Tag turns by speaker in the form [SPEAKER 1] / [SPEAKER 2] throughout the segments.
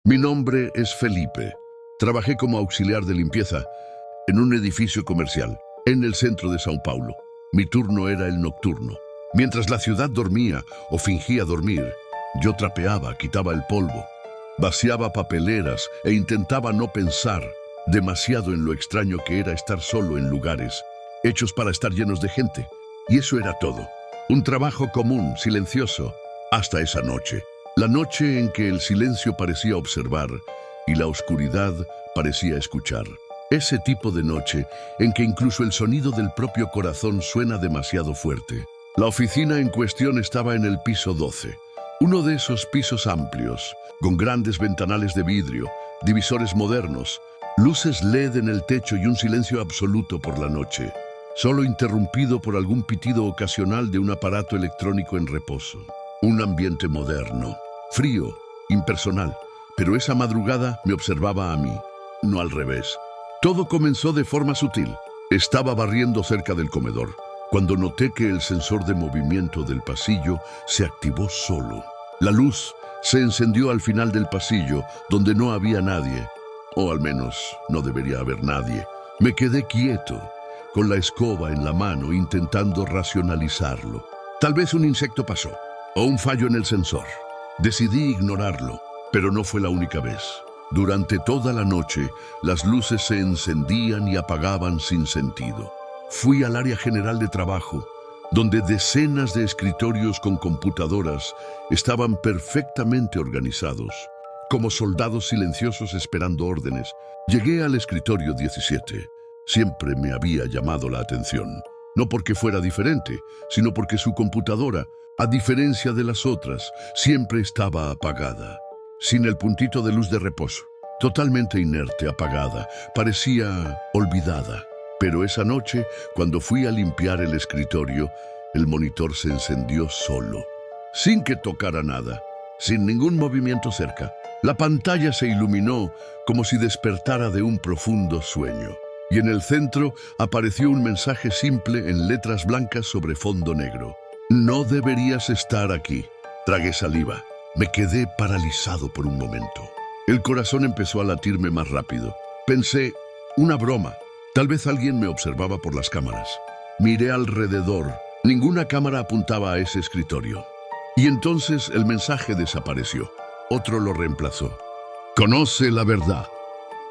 [SPEAKER 1] Mi nombre es Felipe. Trabajé como auxiliar de limpieza en un edificio comercial en el centro de São Paulo. Mi turno era el nocturno. Mientras la ciudad dormía o fingía dormir, yo trapeaba, quitaba el polvo, vaciaba papeleras e intentaba no pensar demasiado en lo extraño que era estar solo en lugares hechos para estar llenos de gente. Y eso era todo. Un trabajo común, silencioso, hasta esa noche. La noche en que el silencio parecía observar y la oscuridad parecía escuchar. Ese tipo de noche en que incluso el sonido del propio corazón suena demasiado fuerte. La oficina en cuestión estaba en el piso 12. Uno de esos pisos amplios, con grandes ventanales de vidrio, divisores modernos, luces LED en el techo y un silencio absoluto por la noche, solo interrumpido por algún pitido ocasional de un aparato electrónico en reposo. Un ambiente moderno, frío, impersonal, pero esa madrugada me observaba a mí, no al revés. Todo comenzó de forma sutil. Estaba barriendo cerca del comedor, cuando noté que el sensor de movimiento del pasillo se activó solo. La luz se encendió al final del pasillo, donde no había nadie, o al menos no debería haber nadie. Me quedé quieto, con la escoba en la mano, intentando racionalizarlo. Tal vez un insecto pasó, o un fallo en el sensor. Decidí ignorarlo, pero no fue la única vez. Durante toda la noche, las luces se encendían y apagaban sin sentido. Fui al área general de trabajo, donde decenas de escritorios con computadoras estaban perfectamente organizados, como soldados silenciosos esperando órdenes. Llegué al escritorio 17. Siempre me había llamado la atención, no porque fuera diferente, sino porque su computadora, a diferencia de las otras, siempre estaba apagada, sin el puntito de luz de reposo. Totalmente inerte, apagada, parecía olvidada. Pero esa noche, cuando fui a limpiar el escritorio, el monitor se encendió solo, sin que tocara nada, sin ningún movimiento cerca. La pantalla se iluminó como si despertara de un profundo sueño. Y en el centro apareció un mensaje simple en letras blancas sobre fondo negro. No deberías estar aquí. Tragué saliva. Me quedé paralizado por un momento. El corazón empezó a latirme más rápido. Pensé, una broma. Tal vez alguien me observaba por las cámaras. Miré alrededor. Ninguna cámara apuntaba a ese escritorio. Y entonces el mensaje desapareció. Otro lo reemplazó. Conoce la verdad.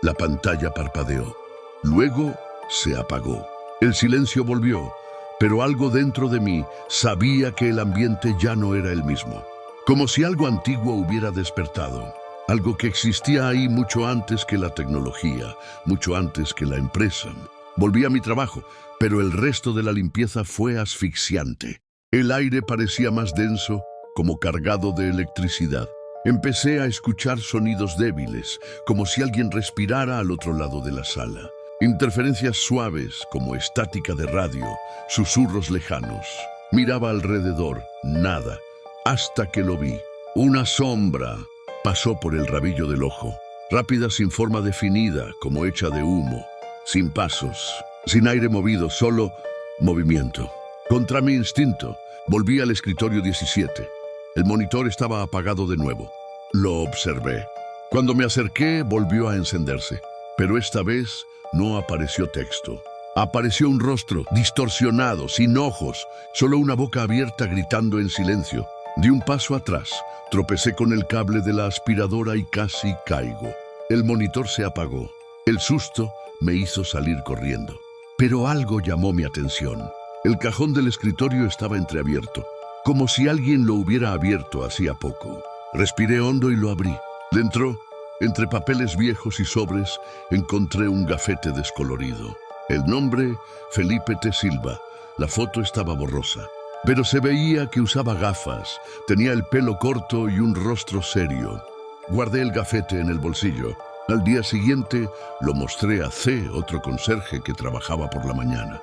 [SPEAKER 1] La pantalla parpadeó. Luego se apagó. El silencio volvió, pero algo dentro de mí sabía que el ambiente ya no era el mismo. Como si algo antiguo hubiera despertado. Algo que existía ahí mucho antes que la tecnología, mucho antes que la empresa. Volví a mi trabajo, pero el resto de la limpieza fue asfixiante. El aire parecía más denso, como cargado de electricidad. Empecé a escuchar sonidos débiles, como si alguien respirara al otro lado de la sala. Interferencias suaves, como estática de radio, susurros lejanos. Miraba alrededor, nada, hasta que lo vi. Una sombra pasó por el rabillo del ojo, rápida, sin forma definida, como hecha de humo, sin pasos, sin aire movido, solo movimiento. Contra mi instinto, volví al escritorio 17. El monitor estaba apagado de nuevo. Lo observé. Cuando me acerqué, volvió a encenderse, pero esta vez no apareció texto. Apareció un rostro distorsionado, sin ojos, solo una boca abierta gritando en silencio. Di un paso atrás, tropecé con el cable de la aspiradora y casi caigo. El monitor se apagó. El susto me hizo salir corriendo. Pero algo llamó mi atención. El cajón del escritorio estaba entreabierto, como si alguien lo hubiera abierto hacía poco. Respiré hondo y lo abrí. Dentro, entre papeles viejos y sobres, encontré un gafete descolorido. El nombre, Felipe T. Silva. La foto estaba borrosa, pero se veía que usaba gafas, tenía el pelo corto y un rostro serio. Guardé el gafete en el bolsillo. Al día siguiente lo mostré a C., otro conserje que trabajaba por la mañana.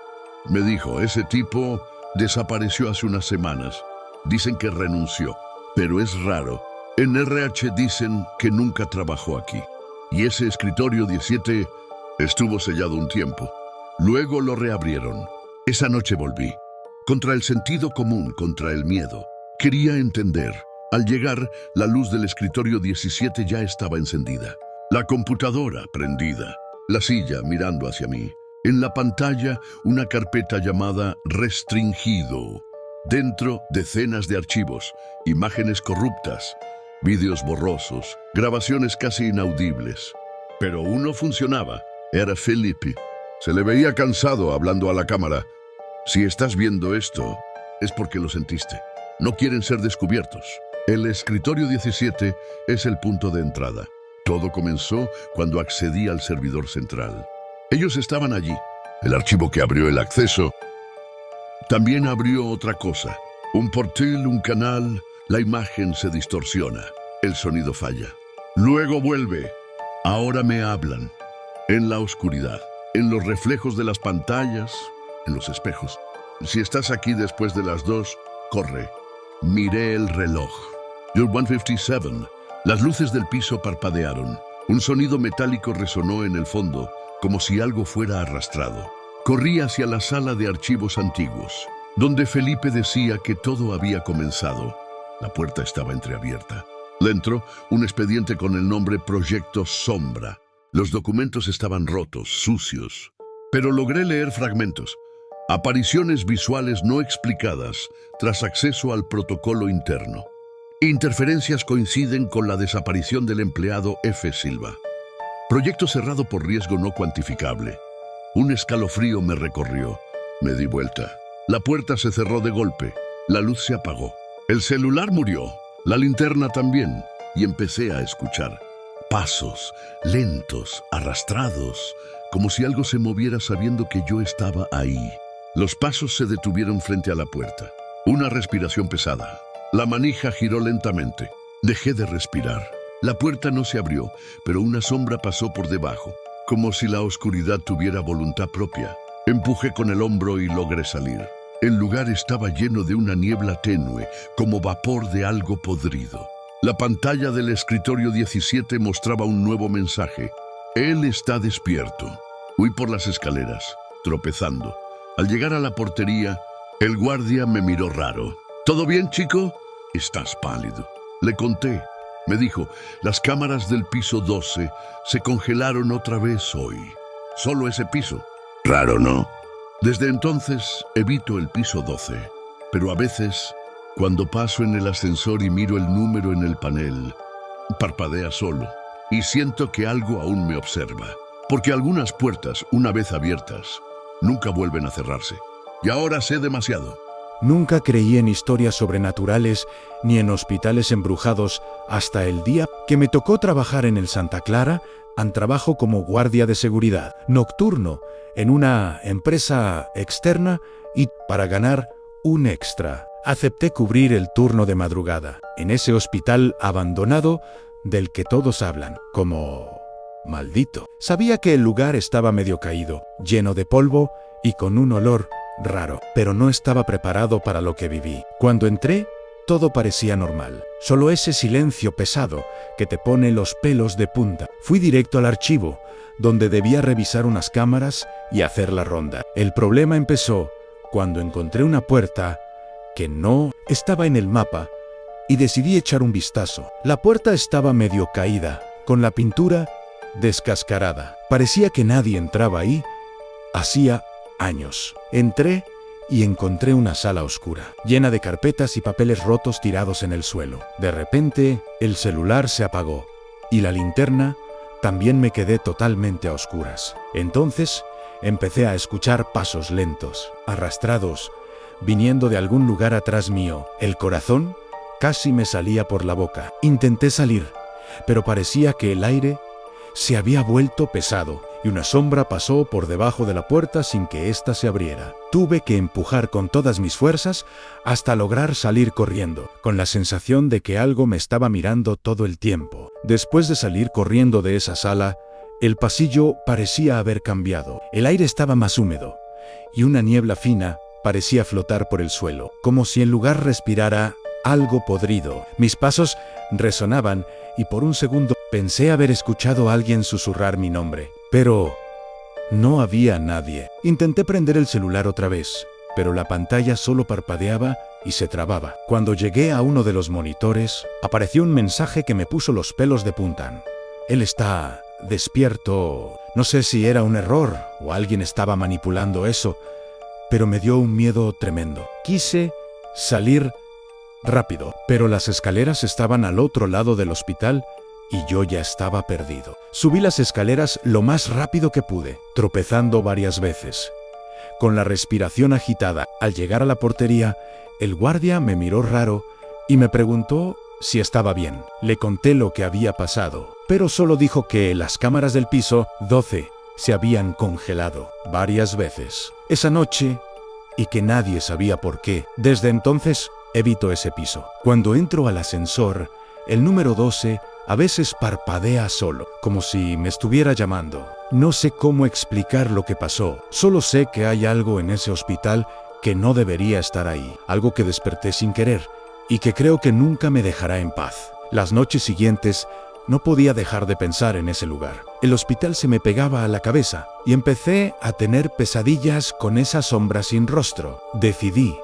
[SPEAKER 1] Me dijo, ese tipo desapareció hace unas semanas. Dicen que renunció, pero es raro. En RH dicen que nunca trabajó aquí. Y ese escritorio 17 estuvo sellado un tiempo. Luego lo reabrieron. Esa noche volví. Contra el sentido común, contra el miedo. Quería entender. Al llegar, la luz del escritorio 17 ya estaba encendida. La computadora prendida. La silla mirando hacia mí. En la pantalla, una carpeta llamada Restringido. Dentro, decenas de archivos, imágenes corruptas, vídeos borrosos, grabaciones casi inaudibles. Pero uno funcionaba. Era Felipe. Se le veía cansado hablando a la cámara. Si estás viendo esto, es porque lo sentiste. No quieren ser descubiertos. El escritorio 17 es el punto de entrada. Todo comenzó cuando accedí al servidor central. Ellos estaban allí. El archivo que abrió el acceso también abrió otra cosa. Un portil, un canal, la imagen se distorsiona. El sonido falla. Luego vuelve. Ahora me hablan. En la oscuridad, en los reflejos de las pantallas, en los espejos. Si estás aquí después de las 2, corre. Miré el reloj. You're 1:57. Las luces del piso parpadearon. Un sonido metálico resonó en el fondo, como si algo fuera arrastrado. Corrí hacia la sala de archivos antiguos, donde Felipe decía que todo había comenzado. La puerta estaba entreabierta. Dentro, un expediente con el nombre Proyecto Sombra. Los documentos estaban rotos, sucios, pero logré leer fragmentos. Apariciones visuales no explicadas tras acceso al protocolo interno. Interferencias coinciden con la desaparición del empleado F. Silva. Proyecto cerrado por riesgo no cuantificable. Un escalofrío me recorrió. Me di vuelta. La puerta se cerró de golpe. La luz se apagó. El celular murió. La linterna también. Y empecé a escuchar. Pasos, lentos, arrastrados, como si algo se moviera sabiendo que yo estaba ahí. Los pasos se detuvieron frente a la puerta. Una respiración pesada. La manija giró lentamente. Dejé de respirar. La puerta no se abrió, pero una sombra pasó por debajo, como si la oscuridad tuviera voluntad propia. Empujé con el hombro y logré salir. El lugar estaba lleno de una niebla tenue, como vapor de algo podrido. La pantalla del escritorio 17 mostraba un nuevo mensaje. Él está despierto. Huí por las escaleras, tropezando. Al llegar a la portería, el guardia me miró raro. ¿Todo bien, chico? Estás pálido. Le conté. Me dijo, las cámaras del piso 12 se congelaron otra vez hoy. Solo ese piso. Raro, ¿no? Desde entonces evito el piso 12, pero a veces, cuando paso en el ascensor y miro el número en el panel, parpadea solo y siento que algo aún me observa. Porque algunas puertas, una vez abiertas, nunca vuelven a cerrarse. Y ahora sé demasiado.
[SPEAKER 2] Nunca creí en historias sobrenaturales ni en hospitales embrujados hasta el día que me tocó trabajar en el Santa Clara, en trabajo como guardia de seguridad nocturno en una empresa externa y para ganar un extra. Acepté cubrir el turno de madrugada en ese hospital abandonado del que todos hablan como maldito. Sabía que el lugar estaba medio caído, lleno de polvo y con un olor raro, pero no estaba preparado para lo que viví. Cuando entré, todo parecía normal, solo ese silencio pesado que te pone los pelos de punta. Fui directo al archivo, donde debía revisar unas cámaras y hacer la ronda. El problema empezó cuando encontré una puerta que no estaba en el mapa y decidí echar un vistazo. La puerta estaba medio caída, con la pintura descascarada. Parecía que nadie entraba ahí hacía años. Entré y encontré una sala oscura, llena de carpetas y papeles rotos tirados en el suelo. De repente, el celular se apagó y la linterna también. Me quedé totalmente a oscuras. Entonces, empecé a escuchar pasos lentos, arrastrados, viniendo de algún lugar atrás mío. El corazón casi me salía por la boca. Intenté salir, pero parecía que el aire se había vuelto pesado y una sombra pasó por debajo de la puerta sin que ésta se abriera. Tuve que empujar con todas mis fuerzas hasta lograr salir corriendo, con la sensación de que algo me estaba mirando todo el tiempo. Después de salir corriendo de esa sala, el pasillo parecía haber cambiado. El aire estaba más húmedo y una niebla fina parecía flotar por el suelo, como si en lugar respirara algo podrido. Mis pasos resonaban y por un segundo pensé haber escuchado a alguien susurrar mi nombre, pero no había nadie. Intenté prender el celular otra vez, pero la pantalla solo parpadeaba y se trababa. Cuando llegué a uno de los monitores, apareció un mensaje que me puso los pelos de punta. Él está despierto. No sé si era un error o alguien estaba manipulando eso, pero me dio un miedo tremendo. Quise salir rápido, pero las escaleras estaban al otro lado del hospital y yo ya estaba perdido. Subí las escaleras lo más rápido que pude, tropezando varias veces. Con la respiración agitada, al llegar a la portería, el guardia me miró raro y me preguntó si estaba bien. Le conté lo que había pasado, pero solo dijo que las cámaras del piso 12 se habían congelado varias veces esa noche y que nadie sabía por qué. Desde entonces, evito ese piso. Cuando entro al ascensor, el número 12 a veces parpadea solo, como si me estuviera llamando. No sé cómo explicar lo que pasó, solo sé que hay algo en ese hospital que no debería estar ahí, algo que desperté sin querer y que creo que nunca me dejará en paz. Las noches siguientes no podía dejar de pensar en ese lugar. El hospital se me pegaba a la cabeza y empecé a tener pesadillas con esa sombra sin rostro. Decidí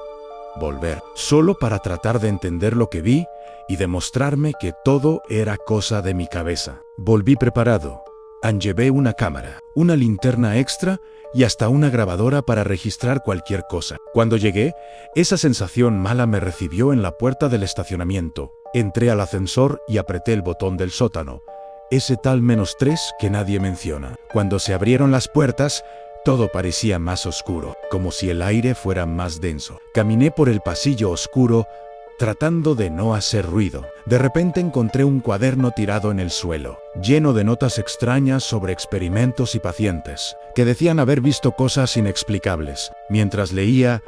[SPEAKER 2] volver, solo para tratar de entender lo que vi y demostrarme que todo era cosa de mi cabeza. Volví preparado. Llevé una cámara, una linterna extra y hasta una grabadora para registrar cualquier cosa. Cuando llegué, esa sensación mala me recibió en la puerta del estacionamiento. Entré al ascensor y apreté el botón del sótano, ese tal -3 que nadie menciona. Cuando se abrieron las puertas, todo parecía más oscuro, como si el aire fuera más denso. Caminé por el pasillo oscuro, tratando de no hacer ruido. De repente encontré un cuaderno tirado en el suelo, lleno de notas extrañas sobre experimentos y pacientes, que decían haber visto cosas inexplicables. Mientras leía,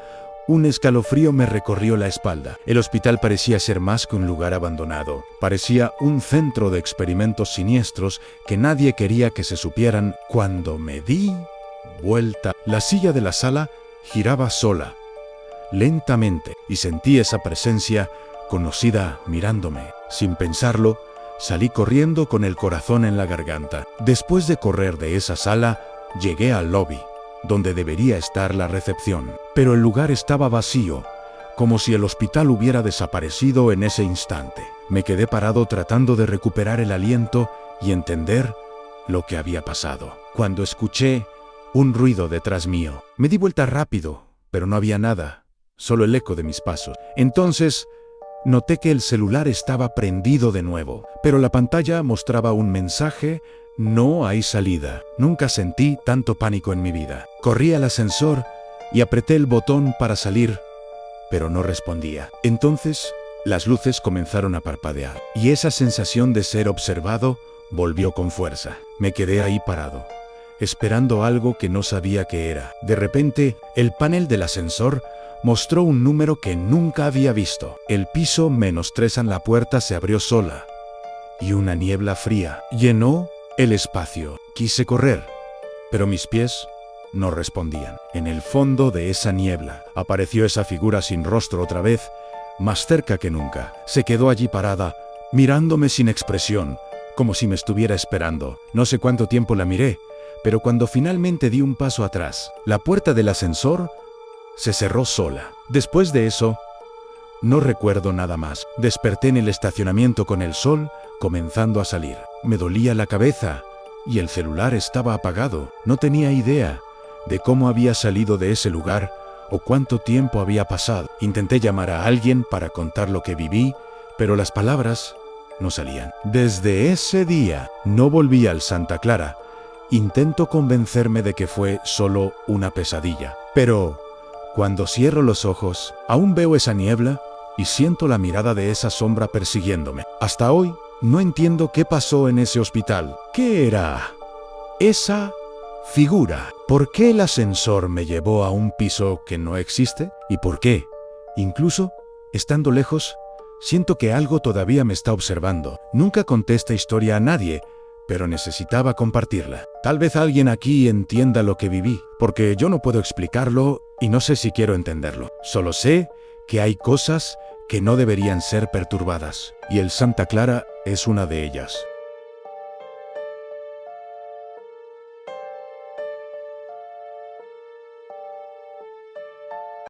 [SPEAKER 2] un escalofrío me recorrió la espalda. El hospital parecía ser más que un lugar abandonado. Parecía un centro de experimentos siniestros que nadie quería que se supieran. Cuando me di vuelta, la silla de la sala giraba sola, lentamente, y sentí esa presencia conocida mirándome. Sin pensarlo, salí corriendo con el corazón en la garganta. Después de correr de esa sala, llegué al lobby, donde debería estar la recepción. Pero el lugar estaba vacío, como si el hospital hubiera desaparecido en ese instante. Me quedé parado tratando de recuperar el aliento y entender lo que había pasado, cuando escuché un ruido detrás mío. Me di vuelta rápido, pero no había nada. Solo el eco de mis pasos. Entonces, noté que el celular estaba prendido de nuevo, pero la pantalla mostraba un mensaje: no hay salida. Nunca sentí tanto pánico en mi vida. Corrí al ascensor y apreté el botón para salir, pero no respondía. Entonces, las luces comenzaron a parpadear, y esa sensación de ser observado volvió con fuerza. Me quedé ahí parado, esperando algo que no sabía qué era. De repente, el panel del ascensor mostró un número que nunca había visto. El piso -3 en la puerta se abrió sola, y una niebla fría llenó el espacio. Quise correr, pero mis pies no respondían. En el fondo de esa niebla apareció esa figura sin rostro otra vez, más cerca que nunca. Se quedó allí parada, mirándome sin expresión, como si me estuviera esperando. No sé cuánto tiempo la miré, pero cuando finalmente di un paso atrás, la puerta del ascensor se cerró sola. Después de eso, no recuerdo nada más. Desperté en el estacionamiento con el sol comenzando a salir. Me dolía la cabeza y el celular estaba apagado. No tenía idea de cómo había salido de ese lugar o cuánto tiempo había pasado. Intenté llamar a alguien para contar lo que viví, pero las palabras no salían. Desde ese día no volví al Santa Clara. Intento convencerme de que fue solo una pesadilla, pero cuando cierro los ojos, aún veo esa niebla y siento la mirada de esa sombra persiguiéndome. Hasta hoy, no entiendo qué pasó en ese hospital. ¿Qué era esa figura? ¿Por qué el ascensor me llevó a un piso que no existe? ¿Y por qué, incluso estando lejos, siento que algo todavía me está observando? Nunca conté esta historia a nadie, pero necesitaba compartirla. Tal vez alguien aquí entienda lo que viví, porque yo no puedo explicarlo y no sé si quiero entenderlo. Solo sé que hay cosas que no deberían ser perturbadas, y el Santa Clara es una de ellas.